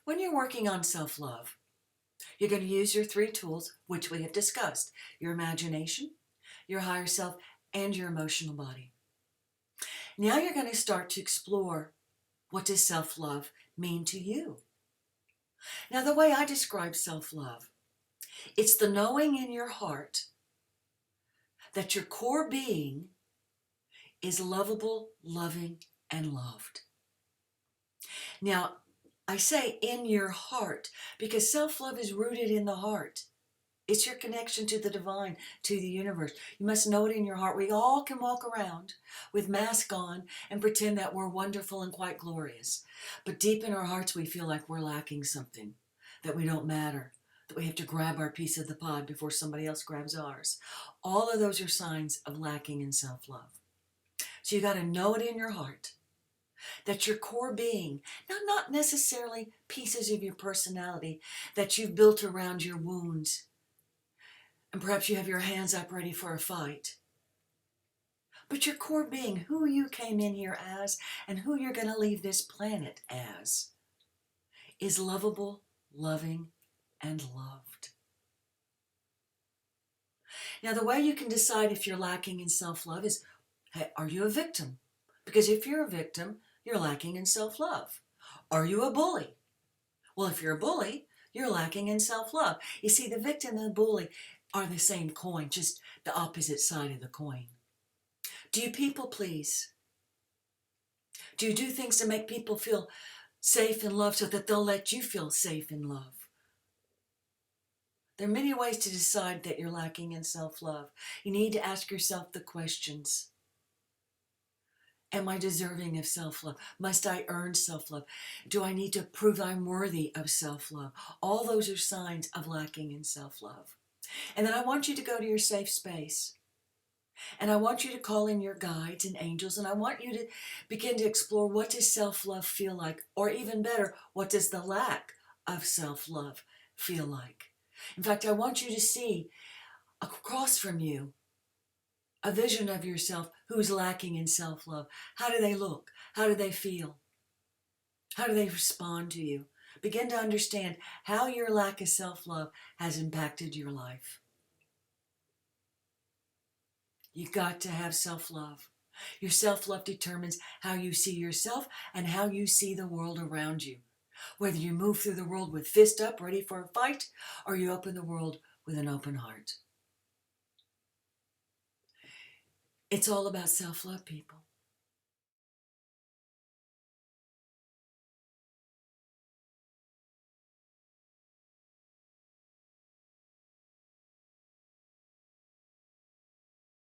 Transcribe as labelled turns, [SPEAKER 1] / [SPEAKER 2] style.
[SPEAKER 1] When you're working on self-love, you're going to use your three tools, which we have discussed: your imagination, your higher self, and your emotional body. Now you're going to start to explore, what does self-love mean to you? Now, the way I describe self-love, it's the knowing in your heart that your core being is lovable, loving, and loved. Now, I say in your heart because self-love is rooted in the heart. It's your connection to the divine, to the universe. You must know it in your heart. We all can walk around with masks on and pretend that we're wonderful and quite glorious. But deep in our hearts, we feel like we're lacking something, that we don't matter, that we have to grab our piece of the pie before somebody else grabs ours. All of those are signs of lacking in self-love. So you got to know it in your heart that your core being, now not necessarily pieces of your personality that you've built around your wounds, and perhaps you have your hands up ready for a fight, but your core being, who you came in here as and who you're going to leave this planet as, is lovable, loving, and loved. Now, the way you can decide if you're lacking in self-love is, hey, are you a victim? Because if you're a victim, you're lacking in self-love. Are you a bully? Well, if you're a bully, you're lacking in self-love. You see, the victim and the bully are the same coin, just the opposite side of the coin. Do you people please? Do you do things to make people feel safe and loved so that they'll let you feel safe and love? There are many ways to decide that you're lacking in self-love. You need to ask yourself the questions. Am I deserving of self-love? Must I earn self-love? Do I need to prove I'm worthy of self-love? All those are signs of lacking in self-love. And then I want you to go to your safe space. And I want you to call in your guides and angels, and I want you to begin to explore, what does self-love feel like? Or even better, what does the lack of self-love feel like? In fact, I want you to see across from you a vision of yourself who's lacking in self-love. How do they look? How do they feel? How do they respond to you? Begin to understand how your lack of self-love has impacted your life. You've got to have self-love. Your self-love determines how you see yourself and how you see the world around you. Whether you move through the world with fist up, ready for a fight, or you open the world with an open heart. It's all about self-love, people.